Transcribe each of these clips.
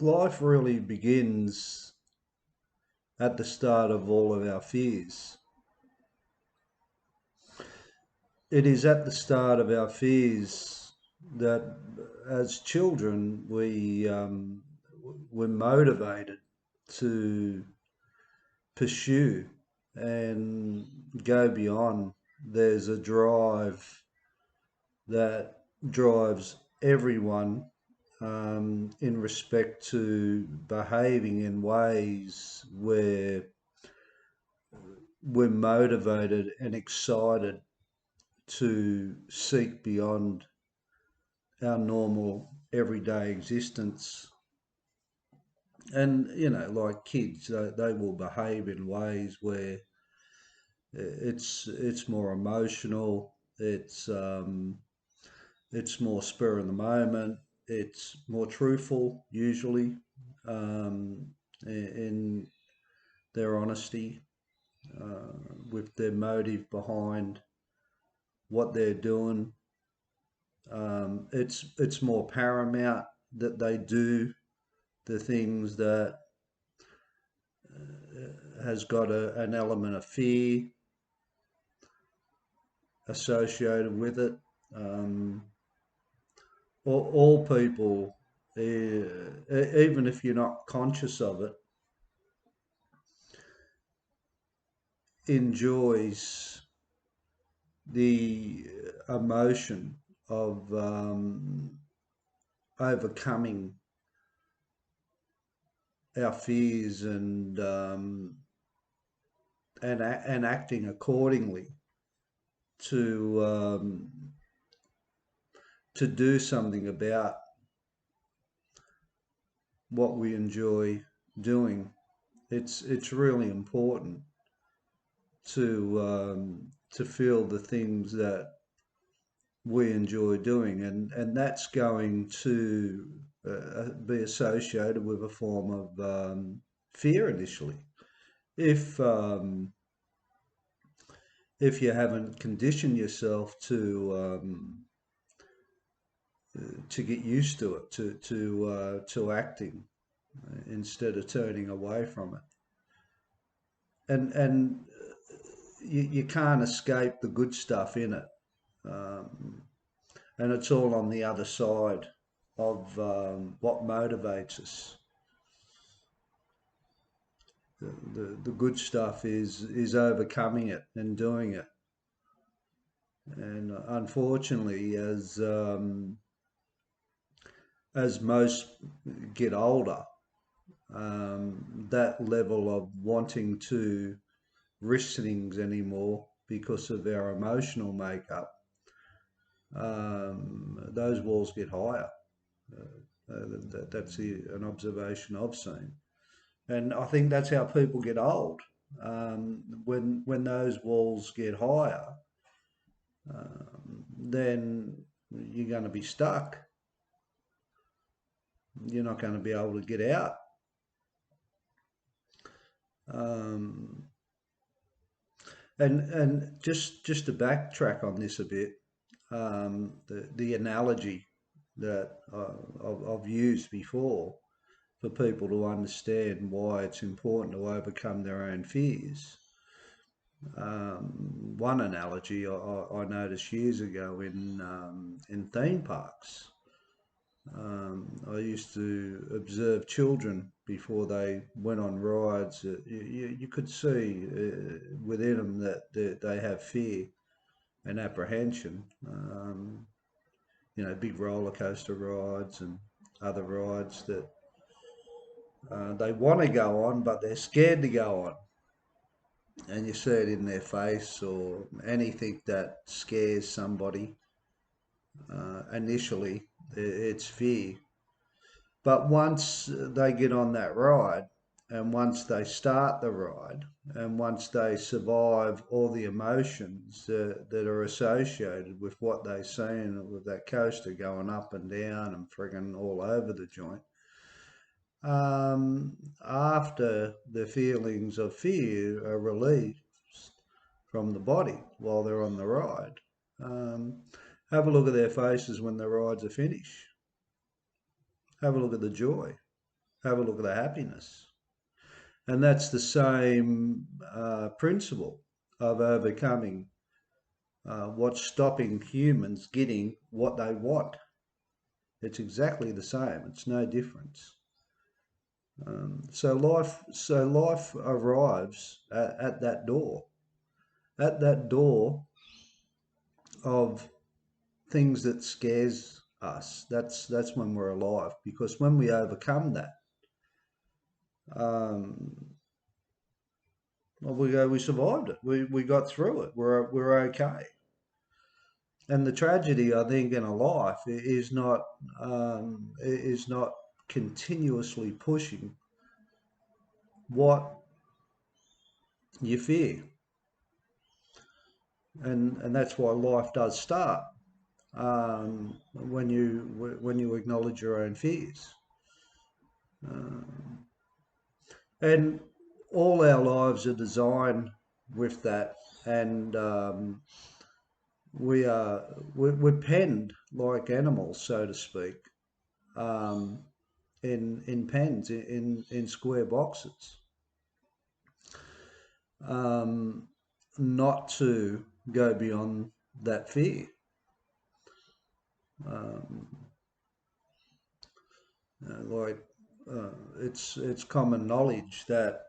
life really begins at the start of all of our fears. It is at the start of our fears that, as children, we're motivated to pursue and go beyond. There's a drive that drives everyone in respect to behaving in ways where we're motivated and excited to seek beyond our normal everyday existence. And, like kids, they will behave in ways where it's more emotional, it's more spur of the moment, it's more truthful usually in their honesty with their motive behind what they're doing. It's more paramount that they do the things that has got an element of fear associated with it. All people, even if you're not conscious of it, enjoys the emotion of overcoming our fears and acting accordingly to to do something about what we enjoy doing. It's really important to feel the things that we enjoy doing, and that's going to be associated with a form of fear initially. If if you haven't conditioned yourself to get used to it, to acting instead of turning away from it, and you can't escape the good stuff in it, and it's all on the other side of what motivates us. The good stuff is overcoming it and doing it. And unfortunately, as most get older, that level of wanting to risk things anymore because of our emotional makeup, those walls get higher. That's an observation I've seen, and I think that's how people get old. When those walls get higher, then you're going to be stuck. You're not going to be able to get out. And just to backtrack on this a bit, the analogy that I've used before for people to understand why it's important to overcome their own fears. One analogy I noticed years ago in theme parks. I used to observe children before they went on rides. You could see within them that they have fear and apprehension. Big roller coaster rides and other rides that they want to go on, but they're scared to go on. And you see it in their face, or anything that scares somebody. Initially, it's fear. But once they get on that ride, and once they start the ride, and once they survive all the emotions that are associated with what they've seen with that coaster going up and down and friggin' all over the joint, after the feelings of fear are released from the body while they're on the ride, have a look at their faces when the rides are finished. Have a look at the joy. have a look at the happiness. And that's the same principle of overcoming what's stopping humans getting what they want. It's exactly the same. It's no difference. So life arrives at that door, of things that scares us. That's when we're alive, because when we overcome that, well, we survived it. We got through it. We're okay. And the tragedy, I think, in a life is not continuously pushing what you fear, and that's why life does start when you acknowledge your own fears, and all our lives are designed with that, and we're penned like animals, so to speak, um, in pens, in square boxes, um, not to go beyond that fear. Um, like it's common knowledge that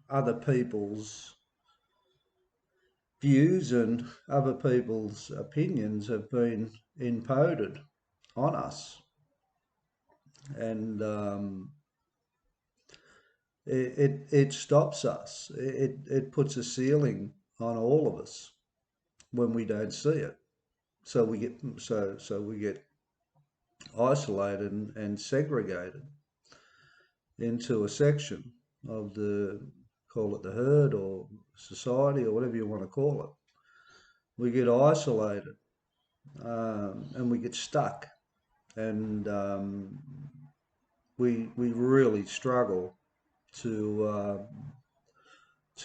other people's views and other people's opinions have been imposed on us, and it stops us. It puts a ceiling on all of us when we don't see it. So we get isolated and segregated into a section of call it the herd or society or whatever you want to call it. We get isolated, and we get stuck, and we really struggle to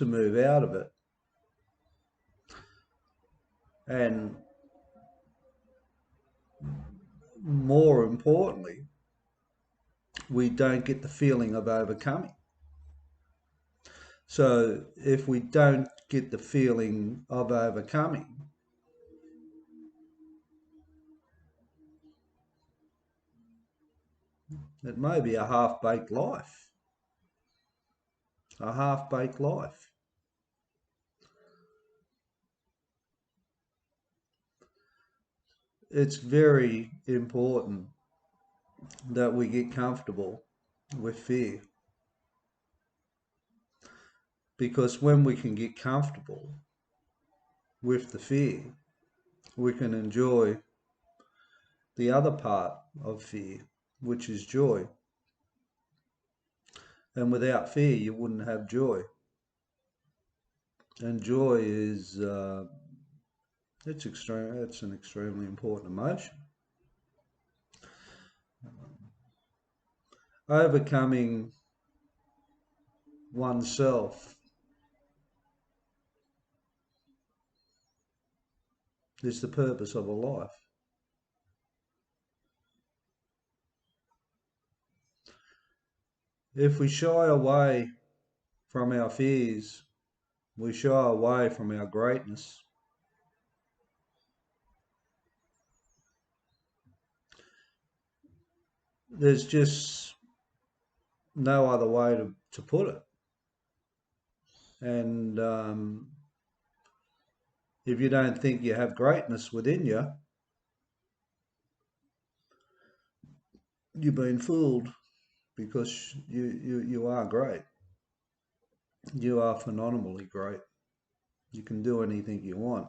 move out of it. And more importantly, we don't get the feeling of overcoming. So if we don't get the feeling of overcoming, it may be a half-baked life. A half-baked life. It's very important that we get comfortable with fear, because when we can get comfortable with the fear, we can enjoy the other part of fear, which is joy. And without fear, you wouldn't have joy. And joy is it's extreme. It's an extremely important emotion. Overcoming oneself is the purpose of a life. If we shy away from our fears, we shy away from our greatness. There's just no other way to put it. And if you don't think you have greatness within you, you've been fooled, because you are great. You are phenomenally great. You can do anything you want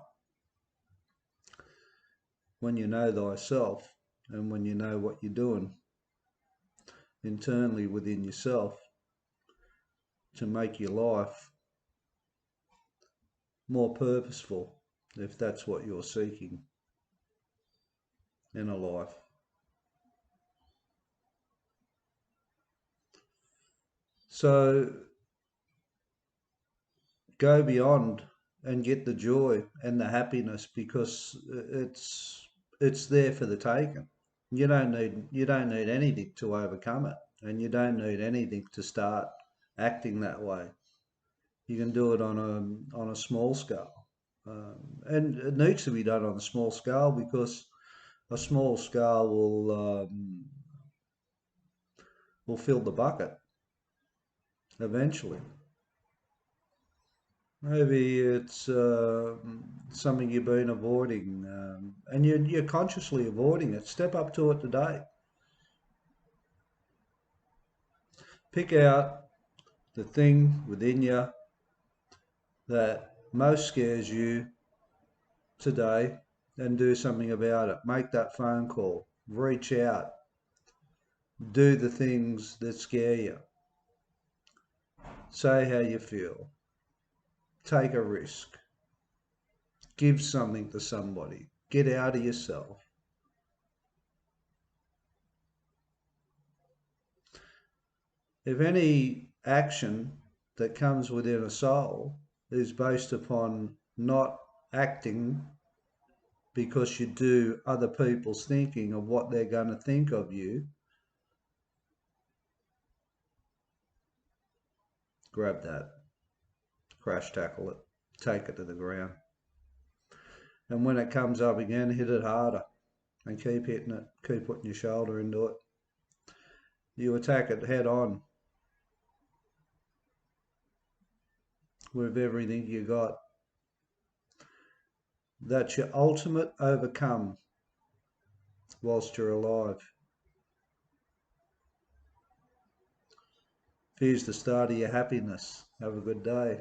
when you know thyself, and when you know what you're doing internally within yourself to make your life more purposeful, if that's what you're seeking in a life. So go beyond and get the joy and the happiness, because it's there for the taking. You don't need anything to overcome it, and you don't need anything to start acting that way. You can do it on a small scale, and it needs to be done on a small scale because a small scale will fill the bucket eventually. Maybe it's something you've been avoiding, and you're consciously avoiding it. Step up to it today. Pick out the thing within you that most scares you today and do something about it. Make that phone call. Reach out. Do the things that scare you. Say how you feel. Take a risk. Give something to somebody. Get out of yourself. If any action that comes within a soul is based upon not acting because you do other people's thinking of what they're going to think of you, grab that, crash tackle it, take it to the ground. And when it comes up again, hit it harder and keep hitting it, keep putting your shoulder into it. You attack it head on with everything you got. That's your ultimate overcome whilst you're alive. Here's the start of your happiness. Have a good day.